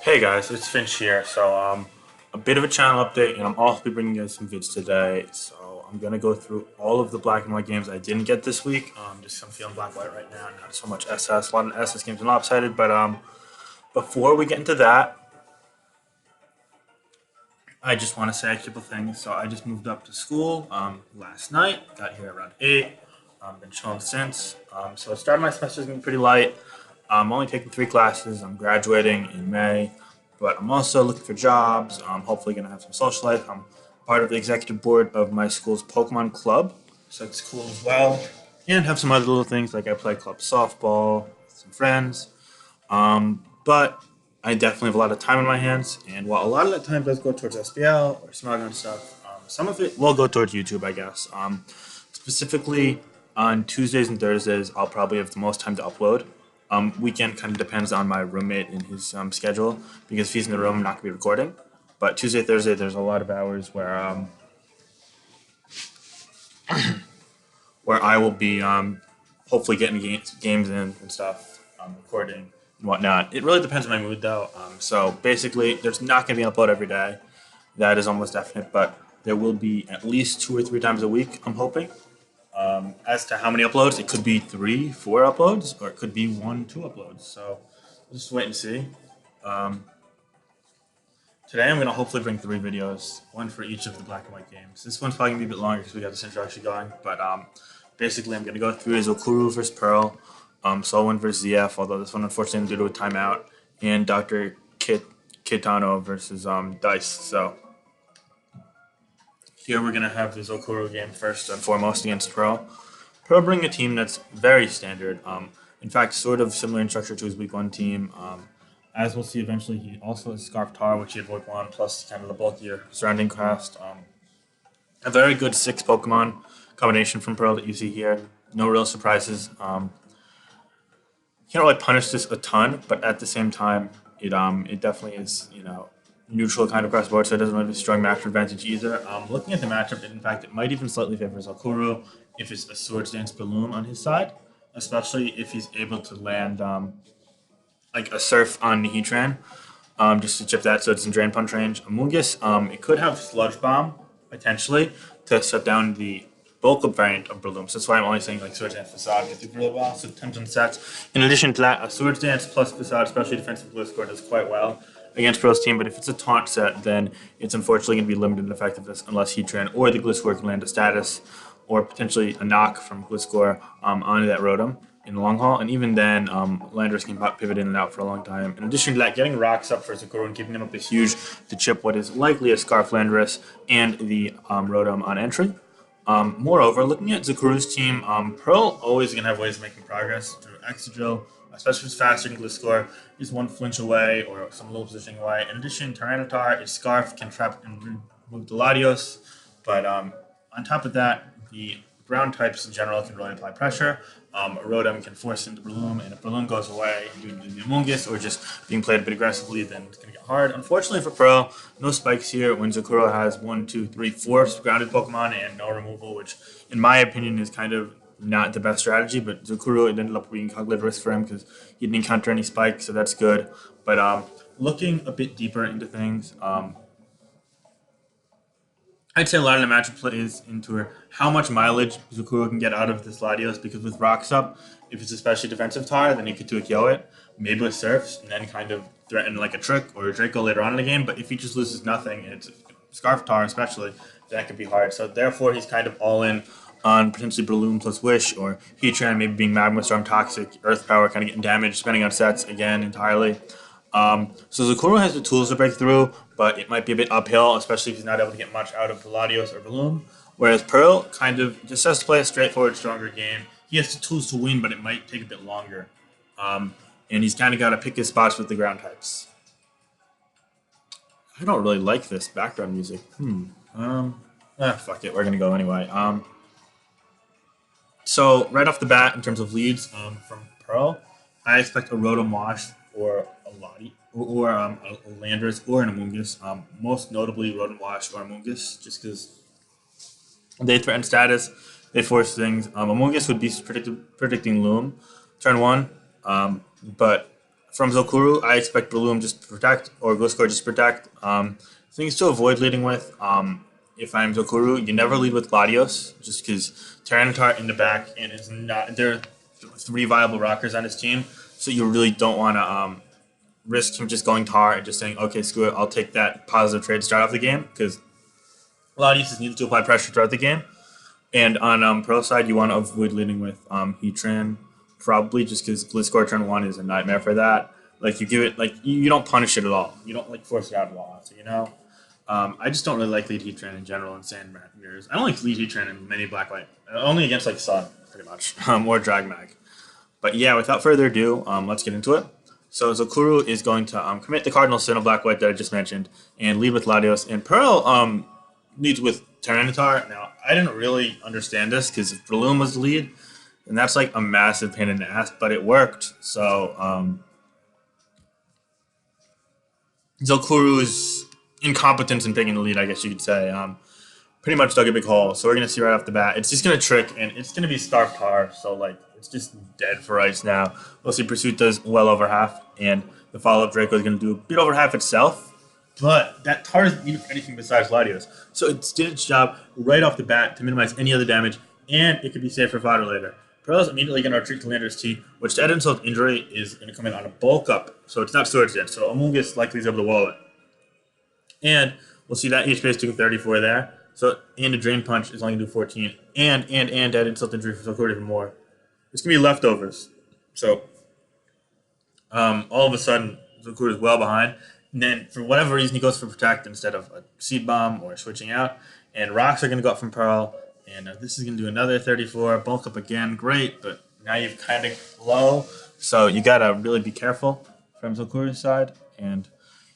Hey guys, it's Finch here. A bit of a channel update, and I'm also be bringing you guys some vids today. So, I'm gonna go through all of the black and white games I didn't get this week. Just I'm feeling black and white right now, not so much SS. A lot of SS games are lopsided, but before we get into that, I just want to say a couple things. So, I just moved up to school last night. Got here around 8. Been chilling since. So, I started my semester's been pretty light. I'm only taking 3 classes. I'm graduating in May, but I'm also looking for jobs. I'm hopefully going to have some social life. I'm part of the executive board of my school's Pokemon club, so it's cool as well. And have some other little things like I play club softball with some friends. But I definitely have a lot of time on my hands, and while a lot of that time does go towards SPL or Smog and stuff, some of it will go towards YouTube, I guess. Specifically on Tuesdays and Thursdays, I'll probably have the most time to upload. Weekend kind of depends on my roommate and his schedule because if he's in the room, I'm not gonna be recording. But Tuesday, Thursday, there's a lot of hours where I will be hopefully getting games in and stuff, recording and whatnot. It really depends on my mood though. So basically, there's not gonna be an upload every day. That is almost definite, but there will be at least 2 or 3 times a week. I'm hoping. As to how many uploads, it could be 3, 4 uploads, or it could be 1, 2 uploads. So we'll just wait and see. Um, Today I'm gonna hopefully bring 3 videos, one for each of the black and white games. This one's probably gonna be a bit longer because we got this introduction going. But basically, I'm gonna go through Zokuru versus Pearl, Solwyn versus ZF, although this one unfortunately due to a timeout, and Dr. Kitano versus Dice. So here we're gonna have the Zokuru game first and foremost against Pearl. Pearl bring a team that's very standard. In fact, sort of similar in structure to his Week 1 team. As we'll see eventually, he also has Scarf Tar, which he had Week 1, plus kind of the bulkier surrounding cast. A very good 6 Pokemon combination from Pearl that you see here. No real surprises. Can't really punish this a ton, but at the same time, it definitely is neutral kind of across the board, so it doesn't really have a strong matchup advantage either. Looking at the matchup, in fact, it might even slightly favor Zokuru if it's a Swords Dance Balloon on his side, especially if he's able to land like a Surf on Nihitran, just to chip that so it's in Drain Punch range. Amoonguss, it could have Sludge Bomb, potentially, to shut down the bulk of variant of Breloom. So that's why I'm only saying like Swords Dance Facade gets it really well. So it depends on sets. In addition to that, a Swords Dance plus Facade, especially defensive blue score, does quite well against Pearl's team. But if it's a taunt set, then it's unfortunately going to be limited in effectiveness unless Heatran or the Gliscor can land a status or potentially a knock from Gliscor onto that Rotom in the long haul. And even then, Landers can pivot in and out for a long time. In addition to that, getting rocks up for Zokuru and keeping him up is huge to chip what is likely a Scarf Landorus and the Rotom on entry. Moreover, looking at Zokuru's team, Pearl always going to have ways of making progress through Exegil, especially if it's faster than Gliscor. He's one flinch away or some low positioning away. In addition, Tyranitar, his Scarf can trap and remove the Latios. But on top of that, the ground types in general can really apply pressure. Rotom can force into Breloom, and if Breloom goes away due to the Amoonguss or just being played a bit aggressively, then it's going to get hard. Unfortunately for Pearl, no spikes here when Zokuru has 1, 2, 3, 4 grounded Pokemon and no removal, which in my opinion is kind of not the best strategy, but Zokuru, it ended up being calculated risk for him because he didn't encounter any spikes, so that's good. But looking a bit deeper into things, I'd say a lot of the matchup plays into how much mileage Zokuru can get out of this Latios, because with Rocks up, if it's especially defensive tar, then he could 2 it, maybe with Surfs, and then kind of threaten like a Trick or a Draco later on in the game. But if he just loses nothing, and it's Scarf Tar especially, that could be hard. So therefore, he's kind of all in on potentially Breloom plus Wish, or Heatran maybe being Magma Storm Toxic, Earth Power kind of getting damaged, depending on sets again entirely. So Zokuru has the tools to break through, but it might be a bit uphill, especially if he's not able to get much out of Latios or Balloon. Whereas Pearl kind of just has to play a straightforward, stronger game. He has the tools to win, but it might take a bit longer. And he's kind of got to pick his spots with the ground types. I don't really like this background music. Fuck it, we're gonna go anyway. So right off the bat, in terms of leads from Pearl, I expect a Rotom Wash or a Lottie or a Landorus or an Amoonguss. Most notably Rotom Wash or Amoonguss, just because they threaten status, they force things. Amoonguss would be predicting Loom turn 1, but From Zokuru, I expect Breloom just to protect or Gliscor just to protect. Things to avoid leading with. If I'm Zokuru, you never lead with Gladios, just because Tyranitar in the back and is not. There are three viable rockers on his team, so you really don't want to risk him just going Tar and just saying, okay, screw it, I'll take that positive trade to start off the game, because Gladius needs to apply pressure throughout the game. And on pro side, you want to avoid leading with Heatran, probably just because Gliscor turn 1 is a nightmare for that. Like, you give it, like, you don't punish it at all. You don't, like, force it out at all. So, I just don't really like lead Heatran in general in Sand Mirrors. I don't like lead Heatran in many Black White. Only against, like, Sun, pretty much, or Dragmag. But yeah, without further ado, let's get into it. So Zokuru is going to commit the Cardinal Sin of Black White that I just mentioned and lead with Latios. And Pearl leads with Tyranitar. Now, I didn't really understand this because if Breloom was the lead, and that's like a massive pain in the ass, but it worked. So Zokuru's incompetence in picking the lead, I guess you could say, pretty much dug a big hole. So we're going to see right off the bat. It's just going to trick, and it's going to be Starved Tar. So, like, it's just dead for ice now. We'll see Pursuit does well over half, and the follow-up Draco is going to do a bit over half itself. But that Tar isn't needed for anything besides Latios. So it did its job right off the bat to minimize any other damage, and it could be saved for fodder later. Pearl is immediately going to retreat to Landorus T, which to add insult to injury is going to come in on a bulk up. So it's not storage yet. So Amoonguss likely is able to wall it. And we'll see that HP is doing 34 there. So, and a Drain Punch is only going to do 14. And add insult injury for Zokuru even more. It's going to be leftovers. So, all of a sudden, Zokuru is well behind. And then, for whatever reason, he goes for Protect instead of a Seed Bomb or switching out. And Rocks are going to go up from Pearl. And this is going to do another 34. Bulk up again. Great. But now you've kind of low. So, you got to really be careful from Zokuru's side. And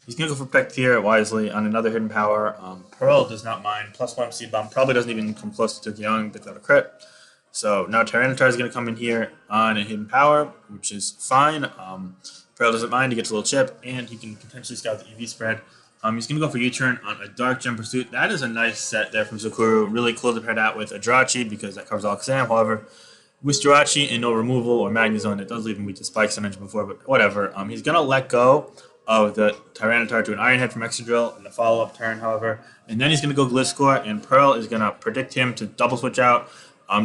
he's going to go for Protect here wisely on another Hidden Power. Pearl does not mind. +1 Seed Bomb. Probably doesn't even come close to Young without a crit. So now Tyranitar is going to come in here on a Hidden Power, which is fine. Pearl doesn't mind. He gets a little chip, and he can potentially scout the EV spread. He's going to go for U-Turn on a Dark Gem Pursuit. That is a nice set there from Zokuru. Really cool to pair that with a Jirachi because that covers all exam. However, with Jirachi and no removal or Magnezone, it does leave him weak to Spikes I mentioned before, but whatever. He's going to let go of the Tyranitar to an Iron Head from Excadrill in the follow-up turn, however. And then he's going to go Gliscor, and Pearl is going to predict him to double switch out,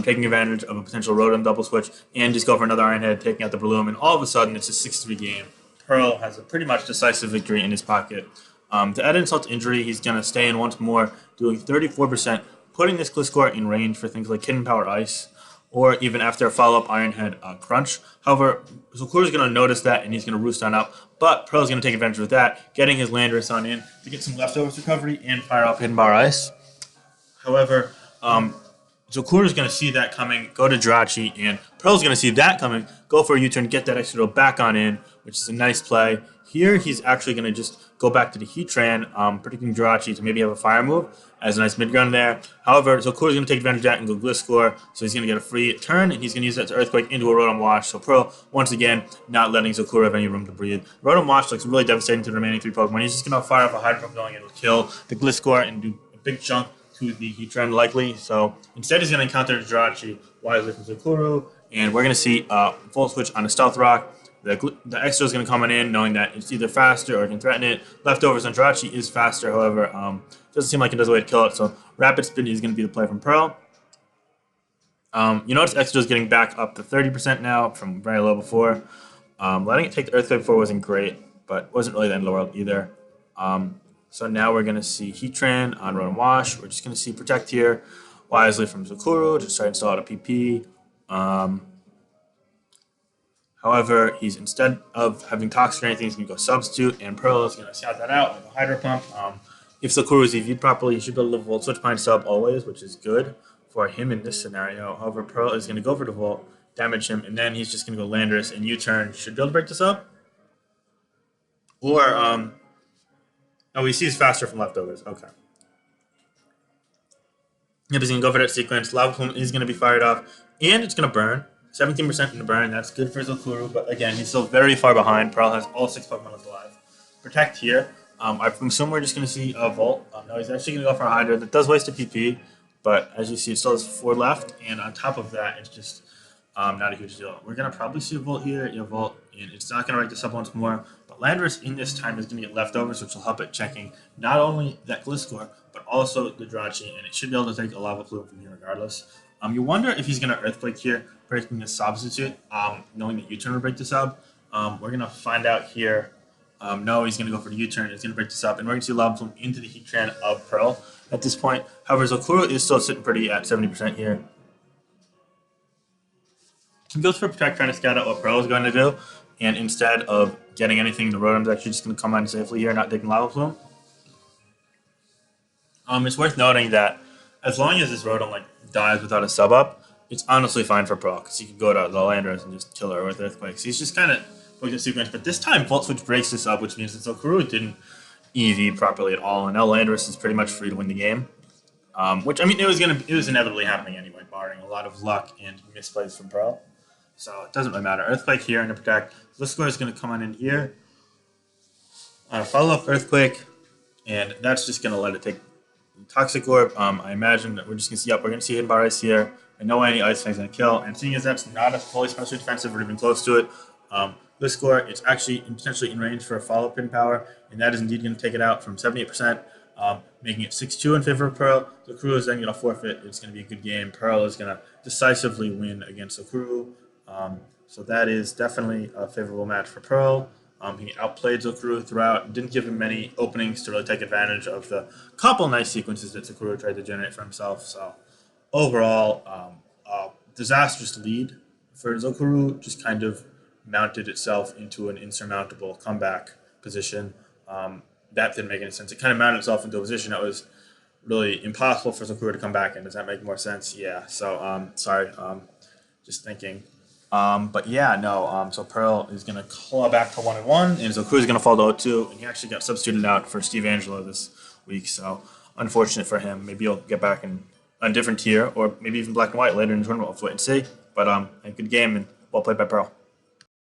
taking advantage of a potential Rotom double switch, and just go for another Iron Head, taking out the Breloom, and all of a sudden it's a 6-3 game. Pearl has a pretty much decisive victory in his pocket. To add insult to injury, he's going to stay in once more, doing 34%, putting this Gliscor in range for things like Hidden Power Ice, or even after a follow-up Iron Head Crunch. However, Zokuru is going to notice that, and he's going to roost on up, but Pearl is going to take advantage of that, getting his Landorus on in to get some leftovers recovery and fire off Hidden Power Ice. However, Zokuru is going to see that coming, go to Jirachi, and Pearl's going to see that coming, go for a U-turn, get that Excadrill back on in, which is a nice play. Here, he's actually going to just go back to the Heatran, predicting Jirachi to maybe have a fire move as a nice mid-gun there. However, Zokuru is going to take advantage of that and go Gliscor, so he's going to get a free turn, and he's going to use that to Earthquake into a Rotom Wash. So Pearl, once again, not letting Zokuru have any room to breathe. Rotom Wash looks really devastating to the remaining 3 Pokemon. He's just going to fire off a Hydro Pump going, it'll kill the Gliscor and do a big chunk to the Heatran likely. So instead, he's going to encounter Jirachi wisely from Zokuru, and we're going to see Volt Switch on a Stealth Rock. The extra is going to come in knowing that it's either faster or it can threaten it. Leftovers on Jirachi is faster, however, doesn't seem like it does a way to kill it. So Rapid Spin is going to be the play from Pearl. You notice extra is getting back up to 30% now from very low before. Letting it take the Earthquake before wasn't great, but wasn't really the end of the world either. So now we're going to see Heatran on Rotom Wash. We're just going to see Protect here wisely from Zokuru. Just try to install out a PP. However, he's instead of having Toxic or anything, he's going to go Substitute, and Pearl is going to shout that out with a Hydro Pump. If Zokuru is EV'd properly, he should be able to Volt Switch behind Sub always, which is good for him in this scenario. However, Pearl is going to go for the Volt, damage him, and then he's just going to go Landorus and U-turn. Should be able to break this up. Or, oh, he sees faster from leftovers. Okay. Yep, he's going to go for that sequence. Lava Plume is going to be fired off, and it's going to burn. 17% in the burn, that's good for Zokuru, but again, he's still very far behind. Pearl has all 6 Pokemon alive. Protect here. I assume we're just going to see a Volt. No, he's actually going to go for a Hydra. That does waste a PP, but as you see, it still has 4 left, and on top of that, it's just not a huge deal. We're going to probably see a Volt here, a Volt, and it's not going to break this up once more. But Landorus in this time is going to get leftovers, which will help it checking not only that Gliscor, but also the Drachi, and it should be able to take a Lava Plume from here regardless. You wonder if he's going to Earthquake here, breaking the substitute, knowing that U-turn will break the sub. We're going to find out here. No, he's going to go for the U-turn. It's going to break this up, and we're going to see Lava Plume into the Heatran of Pearl at this point. However, Zokuru is still sitting pretty at 70% here. He goes for Protect, trying to scout out what Pearl is going to do, and instead of getting anything, the Rotom's actually just going to come on safely here, not taking Lava Plume. It's worth noting that as long as this Rotom dies without a sub up, it's honestly fine for Pearl, because he can go to the Landorus and just kill her with Earthquakes. He's just kind of broke the sequence, but this time Volt Switch breaks this up, which means that Zokuru didn't EV properly at all, and now Landorus is pretty much free to win the game. Which, I mean, it was inevitably happening anyway, barring a lot of luck and misplays from Pearl. So it doesn't really matter. Earthquake here and to protect. Gliscor is going to come on in here. Follow up Earthquake, and that's just going to let it take Toxic Orb. I imagine that we're just going to see we're going to see Hidden Bar Ice here. I know any Ice Fang is going to kill, and seeing as that's not a fully special defensive or even close to it, Gliscor, it's actually potentially in range for a follow-up pin power, and that is indeed going to take it out from 78%, making it 6-2 in favor of Pearl. Zokuru is then going to forfeit. It's going to be a good game. Pearl is going to decisively win against Zokuru. So that is definitely a favorable match for Pearl. He outplayed Zokuru throughout, didn't give him many openings to really take advantage of the couple nice sequences that Zokuru tried to generate for himself. So overall, disastrous lead for Zokuru, just kind of mounted itself into an insurmountable comeback position. That didn't make any sense. It kind of mounted itself into a position that was really impossible for Zokuru to come back in. Does that make more sense? Yeah. So sorry. Just thinking. But yeah, no. So Pearl is going to claw back to 1-1, and Zokuru is going to fall to 0-2, and he actually got substituted out for Steve Angelo this week. So unfortunate for him. Maybe he'll get back in a different tier, or maybe even black and white later in the tournament. We'll wait and see. But a good game and well played by Pearl.